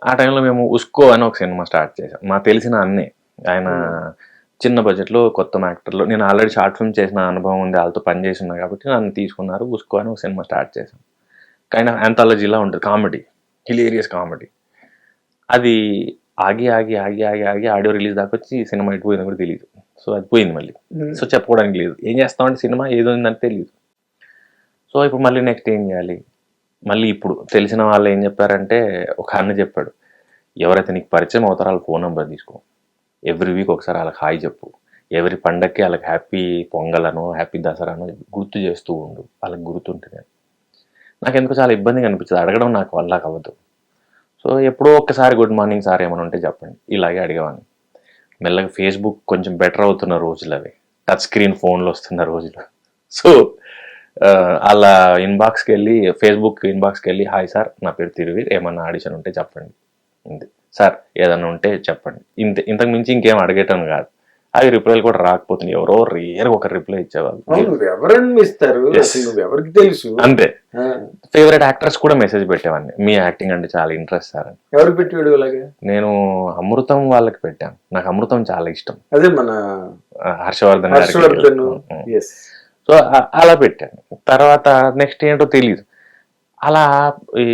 ఆ టైంలో మేము ఉస్కో అని ఒక సినిమా స్టార్ట్ చేసాం. మాకు తెలిసిన అన్నే. ఆయన చిన్న బడ్జెట్‌లో కొత్త యాక్టర్లు. నేను ఆల్రెడీ షార్ట్ ఫిల్మ్ చేసిన అనుభవం ఉంది. ఆళ్ళతో పని చేసి ఉన్నా కాబట్టి నన్ను తీసుకున్నారు. ఉస్కో అని ఒక సినిమా స్టార్ట్ చేసాం. కైండ్ ఆఫ్ యాంథాలజీలా ఉంటది. కామెడీ. Hilarious comedy. అది ఆగి ఆడియో రిలీజ్ దాకా వచ్చి సినిమా ఎటు పోయిందో కూడా తెలీదు. సో అది పోయింది మళ్ళీ. సో చెప్పుకోవడానికి లేదు. ఏం చేస్తామంటే సినిమా ఏదో ఉందని తెలీదు. సో ఇప్పుడు మళ్ళీ నెక్స్ట్ ఏం చేయాలి? మళ్ళీ ఇప్పుడు తెలిసిన వాళ్ళు ఏం చెప్పారంటే, ఒక అన్న చెప్పాడు, ఎవరైతే నీకు పరిచయం అవుతారో వాళ్ళ ఫోన్ నెంబర్ తీసుకో, ఎవ్రీ వీక్ ఒకసారి వాళ్ళకి హాయ్ చెప్పు, ఎవరి పండక్కి వాళ్ళకి హ్యాపీ పొంగలను హ్యాపీ దసరాను గుర్తు చేస్తూ ఉండు, వాళ్ళకి గుర్తుంటుంది. నాకు ఎందుకు చాలా ఇబ్బందిగా అనిపించింది, అడగడం నాకు వల్ల అవ్వదు. సో ఎప్పుడో ఒక్కసారి గుడ్ మార్నింగ్ సార్ ఏమైనా ఉంటే చెప్పండి, ఇలాగే అడిగేవాడిని. మెల్లగా ఫేస్బుక్ కొంచెం బెటర్ అవుతున్న రోజులు అవి, టచ్ స్క్రీన్ ఫోన్లు వస్తున్న రోజులు. సో అలా ఇన్బాక్స్కి వెళ్ళి, ఫేస్బుక్ ఇన్బాక్స్కి వెళ్ళి, హాయ్ సార్ నా పేరు తిరువీర్, ఏమన్నా ఆడిషన్ ఉంటే చెప్పండి, ఇంతే సార్ ఏదన్నా ఉంటే చెప్పండి, ఇంతకు మించి ఇంకేం అడిగేటం కాదు. అవి రిప్లైలు కూడా రాకపోతుంది, ఎవరో రేర్ ఒక రిప్లై ఇచ్చేవాళ్ళు. అంతే. ఫేవరెట్ యాక్టర్స్ కూడా మెసేజ్ పెట్టేవాడిని, మీ యాక్టింగ్ అంటే చాలా ఇంట్రెస్ట్ సార్ అని. ఎవరు పెట్టాడు అలాగే? నేను అమృతం వాళ్ళకి పెట్టాను. నాకు అమృతం చాలా ఇష్టం. అదే మన హర్షవర్ధన్ గారికి. సో అలా పెట్టాను. తర్వాత నెక్స్ట్ ఏంటో తెలియదు. అలా ఈ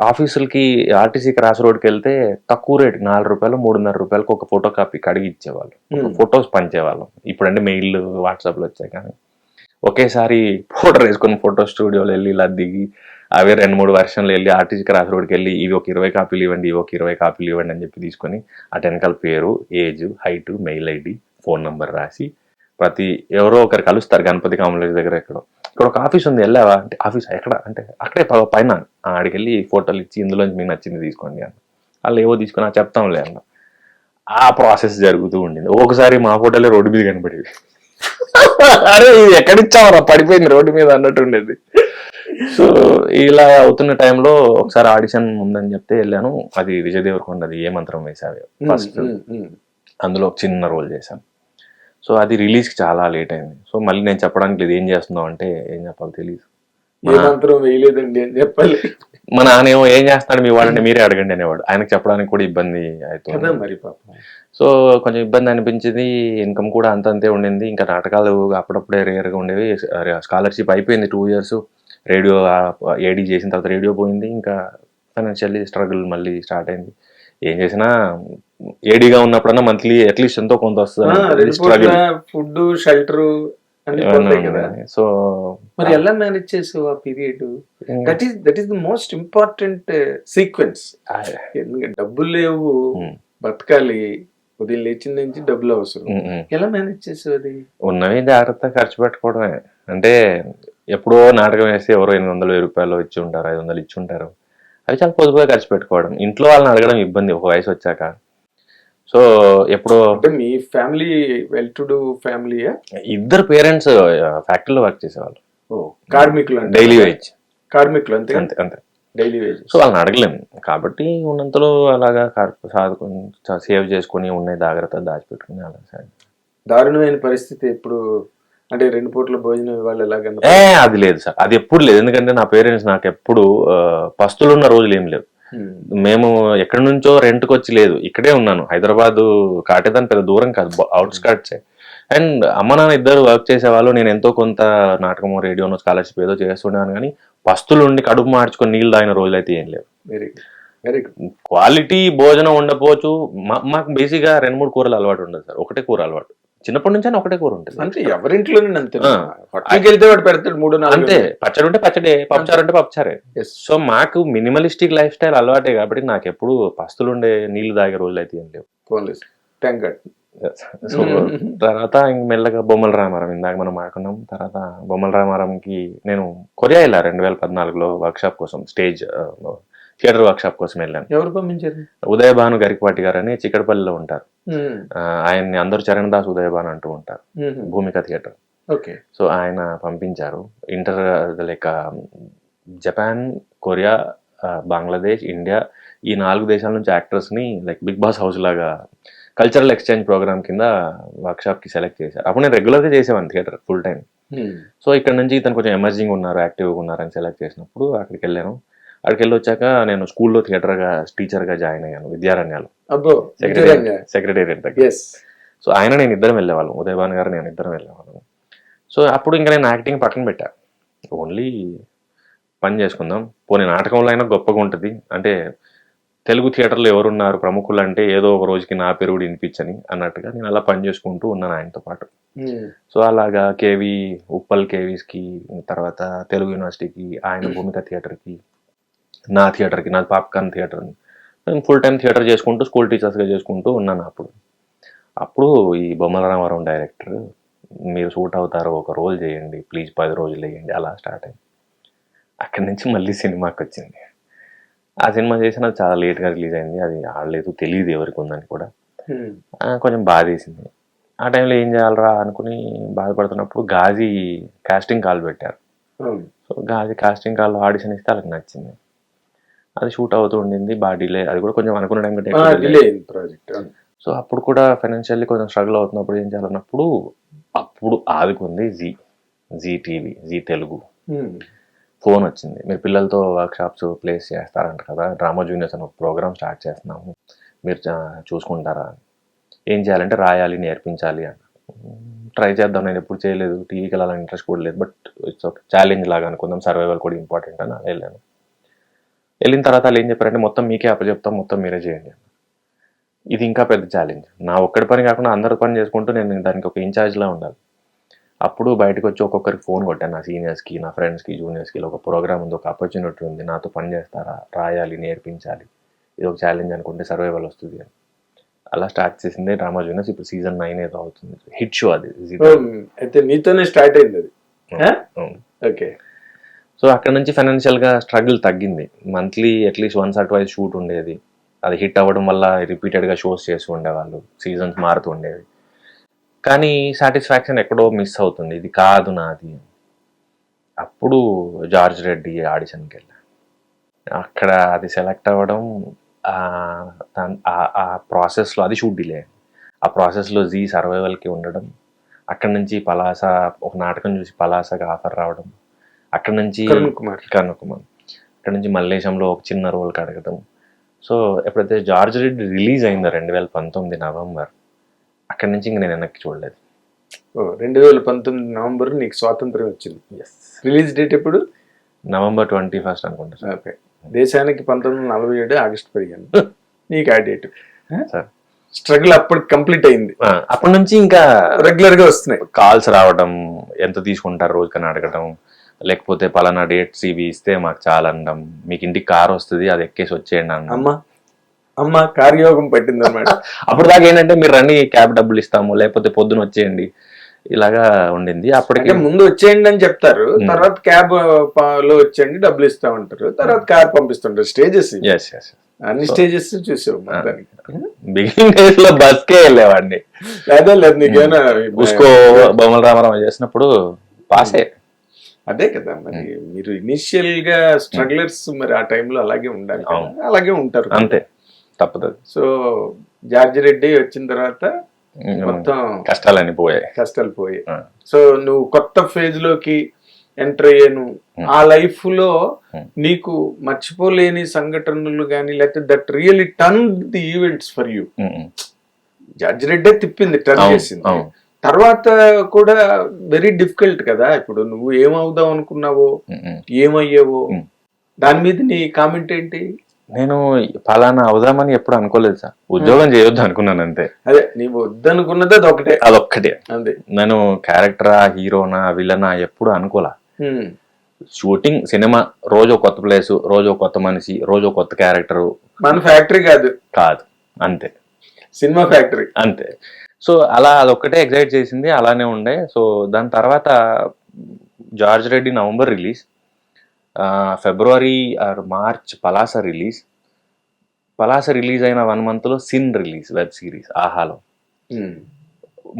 ఆఫీసులకి ఆర్టీసీ క్రాస్ రోడ్కి వెళ్తే తక్కువ రేటు, 4 రూపాయలు 3.5 రూపాయలకు ఒక ఫోటో కాపీ కడిగి ఇచ్చేవాళ్ళు, ఫొటోస్ పంచేవాళ్ళం. ఇప్పుడంటే మెయిల్ వాట్సాప్లో వచ్చాయి, కానీ ఒకేసారి పౌడర్ వేసుకొని ఫోటో స్టూడియోలో వెళ్ళి ఇలా దిగి అవే 2-3 వర్షన్లు వెళ్ళి ఆర్టీసీ క్రాస్ రోడ్కి వెళ్ళి ఇవి ఒక 20 కాపీలు ఇవ్వండి, ఇవి ఒక 20 కాపీలు ఇవ్వండి అని చెప్పి తీసుకొని ఆ వెనకాల పేరు, age, height, mail ID, phone number రాసి ప్రతి ఎవరో ఒకరు కలుస్తారు గణపతి కాంప్లెక్స్ దగ్గర, ఇక్కడ ఒక ఆఫీస్ ఉంది వెళ్ళావా అంటే, ఆఫీస్ ఎక్కడ అంటే అక్కడే పైన, ఆడికి వెళ్ళి ఫోటోలు ఇచ్చి ఇందులోంచి మీకు నచ్చింది తీసుకోండి అన్న. వాళ్ళు ఏవో తీసుకొని చెప్తాంలే అన్న. ఆ ప్రాసెస్ జరుగుతూ ఉండింది. ఒకసారి మా ఫోటోలే రోడ్డు మీద కనపడేవి. అరే ఇది ఎక్కడిచ్చావరా, పడిపోయింది రోడ్డు మీద అన్నట్టు ఉండేది. సో ఇలా అవుతున్న టైంలో ఒకసారి ఆడిషన్ ఉందని చెప్తే వెళ్ళాను. అది విజయ్ దేవరకొండది ఏ మంత్రం వేసావే ఫస్ట్, అందులో ఒక చిన్న రోల్ చేశాను. సో అది రిలీజ్కి చాలా లేట్ అయింది. సో మళ్ళీ నేను చెప్పడానికి లేదు, ఏం చేస్తున్నావు అంటే ఏం చెప్పాలి తెలియదు, వేయలేదండి అని చెప్పాలి. మా నాన్న ఏమో ఏం చేస్తాడు మీ వాడంటే మీరే అడగండి అనేవాడు. ఆయనకు చెప్పడానికి కూడా ఇబ్బంది అవుతుంది మరి. సో కొంచెం ఇబ్బంది అనిపించింది. ఇన్కమ్ కూడా అంతే ఉండింది. ఇంకా నాటకాలు అప్పుడప్పుడే రేర్గా ఉండేవి. స్కాలర్షిప్ అయిపోయింది 2 years. రేడియో ఏడీ చేసిన తర్వాత రేడియో పోయింది. ఇంకా ఫైనాన్షియల్లీ స్ట్రగుల్ మళ్ళీ స్టార్ట్ అయింది. ఏం చేసినా ఏడీగా ఉన్నప్పుడన్నా మంత్లీ అట్లీస్ట్ ఎంతో కొంత వస్తుంది, ఫుడ్ షెల్టర్. సో మరి ఎలా మేనేజ్ చేసావు ఆ period? That is the most important sequence. డబ్బులు లేవు, బతకాలి, ఉదయం లేచిన నుంచి డబ్బులు అవసరం. ఎలా మేనేజ్ చేసావు అది? ఉన్నవి జాగ్రత్తగా ఖర్చు పెట్టుకోవడమే. అంటే ఎప్పుడో నాటకం వేస్తే ఎవరో 800-1000 రూపాయలు ఇచ్చి ఉంటారు, 500 ఇచ్చి ఉంటారు. అవి చాలా పొదుపుగా ఖర్చు పెట్టుకోవడం. ఇంట్లో వాళ్ళని అడగడం ఇబ్బంది ఒక వయసు వచ్చాక. సో ఎప్పుడో మీ family well to do family? ఇద్దరు పేరెంట్స్ ఫ్యాక్టరీలో వర్క్ చేసేవాళ్ళు, కార్మికులు, డైలీ వేజ్ కార్మికులు. అంతే అంతే డైలీ వేజ్. సో వాళ్ళని అడగలేము కాబట్టి ఉన్నంతలో అలాగా సేవ్ చేసుకుని ఉన్నాయి జాగ్రత్త దాచిపెట్టుకుని అలా. దారుణమైన పరిస్థితి ఎప్పుడు అంటే 2 పూట్ల భోజనం వాళ్ళు ఎలాగన్నా? అది లేదు సార్, అది ఎప్పుడు లేదు. ఎందుకంటే నా పేరెంట్స్ నాకు ఎప్పుడు పస్తులున్న రోజులు ఏం లేవు. మేము ఎక్కడి నుంచో రెంట్కి వచ్చి లేదు, ఇక్కడే ఉన్నాను. హైదరాబాద్ కాటేదాన్ని పెద్ద దూరం కాదు, అవుట్స్కట్సే. అండ్ అమ్మ నాన్న ఇద్దరు వర్క్ చేసేవాళ్ళు. నేను ఎంతో కొంత నాటకమో రేడియోనో స్కాలర్షిప్ ఏదో చేస్తున్నాను, కానీ పస్తులు ఉండి కడుపు మార్చుకొని నీళ్ళు తాగిన రోజులు అయితే ఏం లేవు. Very good. క్వాలిటీ భోజనం ఉండకపోవచ్చు. మాకు బేసిక్గా 2-3 కూరలు అలవాటు ఉండదు సార్, ఒకటే కూర అలవాటు. చిన్నప్పటి నుంచి ఒకటే కూర ఉంటుంది. అంటే ఎవరింట్లోనే అంతే. వెళ్తే వాడు పెడతాడు 3-4 అంతే. పచ్చడి ఉంటే పచ్చడే, పప్పుచారు అంటే పప్పుచారే. సో మాకు మినిమలిస్టిక్ లైఫ్ స్టైల్ అలవాటే కాబట్టి నాకు ఎప్పుడు పస్తులు ఉండే నీళ్లు తాగే రోజులు అయితే ఏం లేవు. సో తర్వాత ఇంక మెల్లగా బొమ్మల రామారం, ఇందాక మనం మాట్లాడుకున్నాం. తర్వాత బొమ్మల రామారంకి నేను కొరియా వెళ్ళా 2014లో వర్క్షాప్ కోసం, స్టేజ్ థియేటర్ వర్క్షాప్ కోసం వెళ్ళాను. ఎవరు పంపించారు? ఉదయభాను గరికపాటి గారు అని చిక్కడపల్లిలో ఉంటారు. ఆయన్ని అందరూ చరణ్ దాస్ ఉదయభాను అంటూ ఉంటారు, భూమిక థియేటర్. సో ఆయన పంపించారు. Like Japan, Korea, Bangladesh, India, ఈ 4 దేశాల నుంచి యాక్టర్స్ని లైక్ బిగ్ బాస్ హౌస్ లాగా కల్చరల్ ఎక్స్చేంజ్ ప్రోగ్రామ్ కింద వర్క్షాప్కి సెలెక్ట్ చేశారు. అప్పుడు నేను రెగ్యులర్గా చేసేవాడిని థియేటర్ ఫుల్ టైం. సో ఇక్కడ నుంచి ఇతను కొంచెం ఎమర్జింగ్ ఉన్నారు, యాక్టివ్గా ఉన్నారు అని సెలెక్ట్ చేసినప్పుడు అక్కడికి వెళ్ళాను. అక్కడికి వెళ్ళి వచ్చాక నేను స్కూల్లో టీచర్గా జాయిన్ అయ్యాను విద్యారణ్యాలు, అబ్బో సెక్రటేరియట్ దగ్గర. ఎస్. సో ఆయన నేను ఇద్దరం వెళ్ళేవాళ్ళం, ఉదయభాన్ గారు నేను ఇద్దరం వెళ్ళేవాళ్ళం. సో అప్పుడు ఇంకా నేను యాక్టింగ్ పక్కన పెట్టా, ఓన్లీ పని చేసుకుందాం, పోనీ నాటకంలో అయినా గొప్పగా ఉంటుంది అంటే తెలుగు థియేటర్లో ఎవరున్నారు ప్రముఖులు అంటే ఏదో ఒక రోజుకి నా పేరు కూడా వినిపించని అన్నట్టుగా నేను అలా పని చేసుకుంటూ ఉన్నాను ఆయనతో పాటు. సో అలాగా ఉప్పల్ కేవీస్కి, తర్వాత తెలుగు యూనివర్సిటీకి, ఆయన భూమిక థియేటర్కి, నా థియేటర్కి, నాది పాప్కార్న్ థియేటర్, నేను ఫుల్ టైం థియేటర్ చేసుకుంటూ స్కూల్ టీచర్స్గా చేసుకుంటూ ఉన్నాను. అప్పుడు ఈ బొమ్మల రామారావు డైరెక్టర్, మీరు సూట్ అవుతారో ఒక రోల్ చేయండి ప్లీజ్, 10 రోజులు వేయండి, అలా స్టార్ట్ అయింది. అక్కడి నుంచి మళ్ళీ సినిమాకి వచ్చింది. ఆ సినిమా చేసిన చాలా లేట్గా రిలీజ్ అయింది, అది ఆడలేదు, తెలియదు ఎవరికి ఉందని కూడా. కొంచెం బాధేసింది. ఆ టైంలో ఏం చేయాలరా అనుకుని బాధపడుతున్నప్పుడు గాజీ కాస్టింగ్ కాల్ పెట్టారు. So Ghazi casting call audition ఇస్తే వాళ్ళకి నచ్చింది, అది షూట్ అవుతూ ఉండింది. బాగా డిలే, అది కూడా కొంచెం అనుకున్న టైం ప్రాజెక్ట్. సో అప్పుడు కూడా ఫైనాన్షియల్లీ కొంచెం స్ట్రగుల్ అవుతున్నప్పుడు ఏం చేయాలన్నప్పుడు అప్పుడు ఆదుకుంది జీ టీవీ, జీ తెలుగు. ఫోన్ వచ్చింది, మీరు పిల్లలతో వర్క్షాప్స్ ప్లేస్ చేస్తారంట కదా, డ్రామా జూనియర్స్ అని ఒక ప్రోగ్రామ్ స్టార్ట్ చేస్తున్నాము, మీరు చూసుకుంటారా, ఏం చేయాలంటే రాయాలి, నేర్పించాలి అని. ట్రై చేద్దాం, నేను ఎప్పుడు చేయలేదు, టీవీకి వెళ్ళాలని ఇంట్రెస్ట్ కూడా లేదు, బట్ ఇట్స్ ఒక ఛాలెంజ్ లాగా అనుకుందాం, సర్వైవల్ కూడా ఇంపార్టెంట్ అని వెళ్ళాను. వెళ్ళిన తర్వాత వాళ్ళు ఏం చెప్పారంటే మొత్తం మీకే అప్పచెప్తాం, మొత్తం మీరే చేయండి. ఇది ఇంకా పెద్ద ఛాలెంజ్, నా ఒక్కడి పని కాకుండా అందరి పని చేసుకుంటూ నేను దానికి ఒక ఇన్ఛార్జ్లా ఉండాలి. అప్పుడు బయటకు వచ్చి ఒక్కొక్కరికి ఫోన్ కొట్టాను, నా సీనియర్స్కి, నా ఫ్రెండ్స్కి, జూనియర్స్కి, ఒక ప్రోగ్రామ్ ఉంది, ఒక ఆపర్చునిటీ ఉంది, నాతో పని చేస్తారా, రాయాలి, నేర్పించాలి, ఇది ఒక ఛాలెంజ్ అనుకుంటే సర్వైవల్ వస్తుంది అని. అలా స్టార్ట్ చేసింది డ్రామా జూనియర్స్. ఇప్పుడు సీజన్ 9 ఏదో అవుతుంది, హిట్ షో అది. అయితే మీతోనే స్టార్ట్ అయింది అది. ఓకే. సో అక్కడ నుంచి ఫైనాన్షియల్గా స్ట్రగుల్ తగ్గింది, monthly at least once or twice shoot ఉండేది, అది హిట్ అవ్వడం వల్ల రిపీటెడ్గా షోస్ చేస్తూ ఉండేవాళ్ళు, సీజన్స్ మారుతూ ఉండేవి. కానీ సాటిస్ఫాక్షన్ ఎక్కడో మిస్ అవుతుంది, ఇది కాదు నాది. అప్పుడు జార్జ్ రెడ్డి ఆడిషన్కి వెళ్ళా, అక్కడ అది సెలెక్ట్ అవ్వడం, ఆ ప్రాసెస్లో అది షూట్ డిలే, ఆ ప్రాసెస్లో జీ సర్వైవల్కి ఉండడం, అక్కడి నుంచి పలాస ఒక నాటకం చూసి పలాసగా ఆఫర్ రావడం, అక్కడి నుంచి కరుణ్ కుమార్, అక్కడి నుంచి మల్లేశంలో ఒక చిన్న రోల్కి అడగడం. సో ఎప్పుడైతే జార్జ్ రెడ్డి రిలీజ్ అయిందో 2019 నవంబర్, అక్కడి నుంచి ఇంక నేను వెనక్కి చూడలేదు. 2019 నవంబర్ నీకు స్వాతంత్రం వచ్చింది. రిలీజ్ డేట్ ఎప్పుడు? నవంబర్ 21 అనుకుంటా సార్. ఓకే. దేశానికి 1947 ఆగస్టు 15 నీకు ఆ డేట్. సార్ స్ట్రగుల్ అప్పుడు కంప్లీట్ అయింది. అప్పటి నుంచి ఇంకా రెగ్యులర్ గా వస్తున్నాయి కాల్స్ రావడం, ఎంత తీసుకుంటారు రోజుకని అడగడం, లేకపోతే పలానా డేట్స్ ఇవి ఇస్తే మాకు చాలా అనడం, మీకు ఇంటికి కార్ వస్తుంది అది ఎక్కేసి వచ్చేయండి అన్న. అమ్మ కార్యయోగం పట్టింది అన్నమాట. అప్పుడు దాకా ఏంటంటే మీరు రండి క్యాబ్ డబ్బులు ఇస్తాము, లేకపోతే పొద్దున వచ్చేయండి, ఇలాగా ఉండింది. అప్పటికే ముందు వచ్చేయండి అని చెప్తారు, తర్వాత క్యాబ్ లో వచ్చేయండి డబ్బులు ఇస్తామంటారు, తర్వాత కార్ పంపిస్తుంటారు. స్టేజెస్ అన్ని స్టేజెస్ చూసావు. బిగినింగ్ డేస్ లో బస్కే వెళ్ళేవాడిని, లేదు నీకేమైనా ఉస్కో బొమ్మల రామారావు చేసినప్పుడు పాసే. అదే కదా మరి, మీరు ఇనిషియల్ గా స్ట్రగ్లర్స్ మరి ఆ టైంలో అలాగే ఉండాలి, అలాగే ఉంటారు, అంతే, తప్పదు. సో జార్జి రెడ్డి వచ్చిన తర్వాత మొత్తం కష్టాలు పోయాయి. సో నువ్వు కొత్త ఫేజ్ లోకి ఎంటర్ అయ్యాను. ఆ లైఫ్ లో నీకు మర్చిపోలేని సంఘటనలు గానీ, లేకపోతే that really turn the events for you. George రెడ్డే తిప్పింది, టర్న్ చేసింది. తర్వాత కూడా వెరీ డిఫికల్ట్ కదా. ఇప్పుడు నువ్వు ఏమవుదాం అనుకున్నావో, ఏమయ్యావో, దాని మీద నీ కామెంట్ ఏంటి? నేను ఫలానా అవుదామని ఎప్పుడు అనుకోలేదు సార్, ఉద్యోగం చేయొద్దు అనుకున్నాను అంతే. అదే నీవు వద్దనుకున్నది అదొక్కటే. అంతే. నేను క్యారెక్టరా, హీరోనా, విలనా ఎప్పుడు అనుకోలే. షూటింగ్, సినిమా, రోజు కొత్త ప్లేస్, రోజు కొత్త మనిషి, రోజు కొత్త క్యారెక్టరు. మన ఫ్యాక్టరీ కాదు, అంతే, సినిమా ఫ్యాక్టరీ అంతే. సో అలా అదొక్కటే ఎగ్జైట్ చేసింది, అలానే ఉండే. సో దాని తర్వాత George Reddy November release, February are March Palasa release అయిన 1 month లో సిన్ రిలీజ్, వెబ్ సిరీస్ ఆహాలో.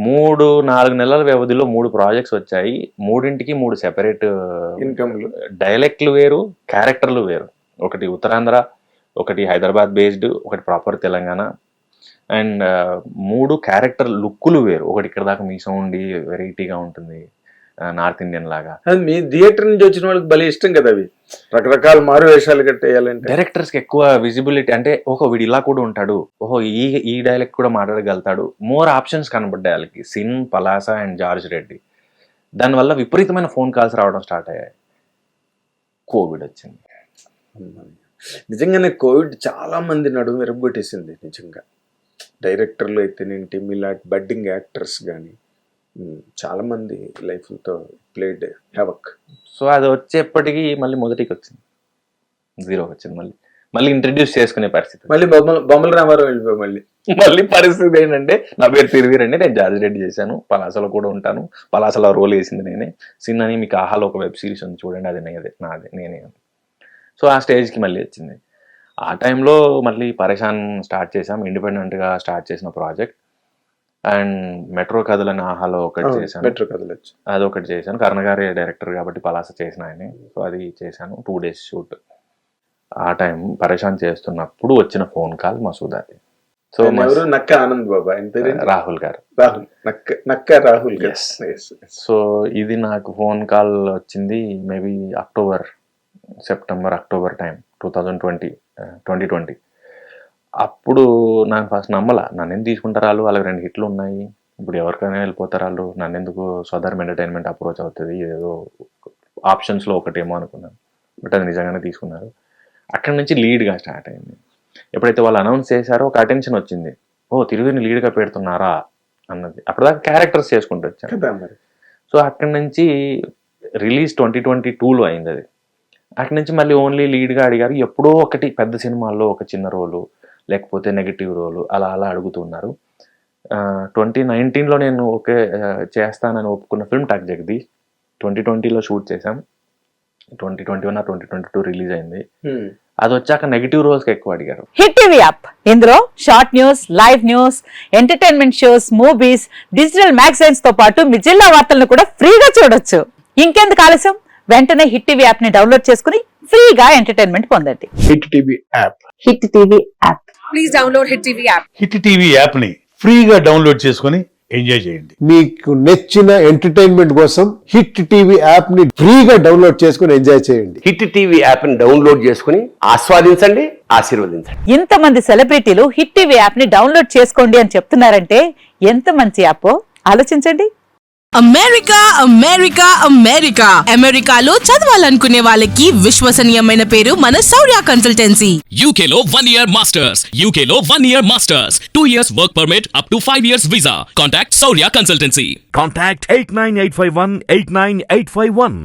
3-4 నెలల వ్యవధిలో 3 ప్రాజెక్ట్స్ వచ్చాయి. 3ంటికి 3 సెపరేట్ ఇన్కమ్లు, డైలెక్ట్లు వేరు, క్యారెక్టర్లు వేరు. ఒకటి ఉత్తరాంధ్ర, ఒకటి హైదరాబాద్ బేస్డ్, ఒకటి ప్రాపర్ తెలంగాణ. అండ్ 3 క్యారెక్టర్ లుక్కులు వేరు. ఒకటి ఇక్కడ దాకా మీసం ఉండి వెరైటీగా ఉంటుంది, నార్త్ ఇండియన్ లాగా. అది మీ థియేటర్ నుంచి వచ్చిన వాళ్ళకి భలే ఇష్టం కదా అవి, రకరకాల మారు వేషాలు కట్టేయాలంటే. డైరెక్టర్స్ కి ఎక్కువ విజిబిలిటీ, అంటే ఓహో వీడు ఇలా కూడా ఉంటాడు, ఓహో ఈ డైలాగ్ కూడా మాట్లాడగలుగుతాడు, మోర్ ఆప్షన్స్ కనబడ్డాయి వాళ్ళకి. Sin, Palasa and George Reddy. దానివల్ల విపరీతమైన ఫోన్ కాల్స్ రావడం స్టార్ట్ అయ్యాయి. కోవిడ్ వచ్చింది. నిజంగానే కోవిడ్ చాలా మంది నడుము విరగొట్టేసింది నిజంగా. డైరెక్టర్లు అయితేనేంటి, మీలాంటి బడ్డింగ్ యాక్టర్స్ కానీ చాలా మంది లైఫ్తో ప్లేడ్ హ్యావక్. సో అది వచ్చేప్పటికి మళ్ళీ మొదటికి వచ్చింది, జీరోకి వచ్చింది. మళ్ళీ ఇంట్రడ్యూస్ చేసుకునే పరిస్థితి. మళ్ళీ బొమ్మల రామారావు వెళ్ళిపోయి మళ్ళీ పరిస్థితి ఏంటంటే, నా పేరు తిరిగిరండి, నేను జార్జ్ రెడ్డి చేశాను, పలాసలో కూడా ఉంటాను, పలాసలో రోల్ వేసింది నేనే. సిన్ అని మీకు ఆహాలో ఒక వెబ్ సిరీస్ ఉంది చూడండి, అది నేనే. సో ఆ స్టేజ్కి మళ్ళీ వచ్చింది. ఆ టైంలో మళ్ళీ పరేషాన్ స్టార్ట్ చేసాం, ఇండిపెండెంట్గా స్టార్ట్ చేసిన ప్రాజెక్ట్. అండ్ మెట్రో కథలు అని ఆహాలో ఒకటి చేశాను, మెట్రో కథలు అది ఒకటి చేశాను. కర్ణగారి డైరెక్టర్ కాబట్టి పలాస చేసిన ఆయనే, సో అది చేశాను. 2 days షూట్. ఆ టైం పరేషాన్ చేస్తున్నప్పుడు వచ్చిన ఫోన్ కాల్ మసూద్ అది. సో ఎవరు? నక్క ఆనంద్ బాబా, రాహుల్ గారు. నక్క రాహుల్. సో ఇది నాకు ఫోన్ కాల్ వచ్చింది మేబీ సెప్టెంబర్ టైం 2020. అప్పుడు నాకు ఫస్ట్ నమ్మలా, నన్ను ఎందుకు తీసుకుంటారు వాళ్ళు, వాళ్ళకి 2 హిట్లు ఉన్నాయి, ఇప్పుడు ఎవరికైనా వెళ్ళిపోతారు వాళ్ళు, నన్ను ఎందుకు స్వధర్మ ఎంటర్టైన్మెంట్ అప్రోచ్ అవుతుంది, ఏదో ఆప్షన్స్లో ఒకటేమో అనుకున్నాను. బట్ అది నిజంగానే తీసుకున్నారు. అక్కడి నుంచి లీడ్గా స్టార్ట్ అయింది. ఎప్పుడైతే వాళ్ళు అనౌన్స్ చేశారో ఒక అటెన్షన్ వచ్చింది, ఓ తిరుగుని లీడ్గా పెడుతున్నారా అన్నది. అప్పటిదాకా క్యారెక్టర్స్ చేసుకుంటూ వచ్చాను. సో అక్కడి నుంచి రిలీజ్ 2022లో అయింది అది. అక్కడి నుంచి మళ్ళీ ఓన్లీ లీడ్గా అడిగారు. ఎప్పుడో ఒకటి పెద్ద సినిమాల్లో ఒక చిన్న రోలు, లేకపోతే నెగిటివ్ రోలు, అలా ఉడుగుతున్నారు. 2019లో నేను ఓకే చేస్తానని ఒప్పుకున్న ఫిల్మ్ టక్ జగదీష్ 2020లో షూట్ చేశాం. 2021 or 2022 రిలీజ్ అయింది. అది వచ్చాక నెగిటివ్ రోల్స్కి ఎక్కువ అడిగారు. హిట్ టీవీ యాప్, ఇందులో short news, live news, entertainment shows, movies, digital magazines తో పాటు మీ జిల్లా వార్తలను కూడా ఫ్రీగా చూడొచ్చు. ఇంకెందుకు ఆలస్యం, వెంటనే హిట్ టీవీ యాప్ ని డౌన్లోడ్ చేసుకుని ఫ్రీగా ఎంటర్టైన్మెంట్ పొందండి. Hit TV app. Hit TV app. Please download hit TV app. Hit TV app ని ఫ్రీగా డౌన్లోడ్ చేసుకుని ఎంజాయ్ చేయండి. మీకు నచ్చిన ఎంటర్టైన్మెంట్ కోసం హిట్ టీవీ యాప్ ని ఫ్రీగా డౌన్లోడ్ చేసుకుని ఎంజాయ్ చేయండి. హిట్ టీవీ యాప్ ని డౌన్లోడ్ చేసుకుని ఆస్వాదించండి, ఆశీర్వదించండి. ఇంతమంది సెలబ్రిటీలు హిట్ టీవీ యాప్ ని డౌన్లోడ్ చేసుకోండి అని చెప్తున్నారంటే ఎంత మంచి యాప్ ఆలోచించండి. అమెరికా అమెరికా అమెరికా అమెరికాలో చదవాలనుకునే వాళ్ళకి విశ్వసనీయమైన పేరు మన శౌర్య కన్సల్టెన్సీ. UK లో 1 year masters. UK లో 1 year masters. 2 years work permit up to 5 years visa. Contact Saurya Consultancy. Contact 89851 89851.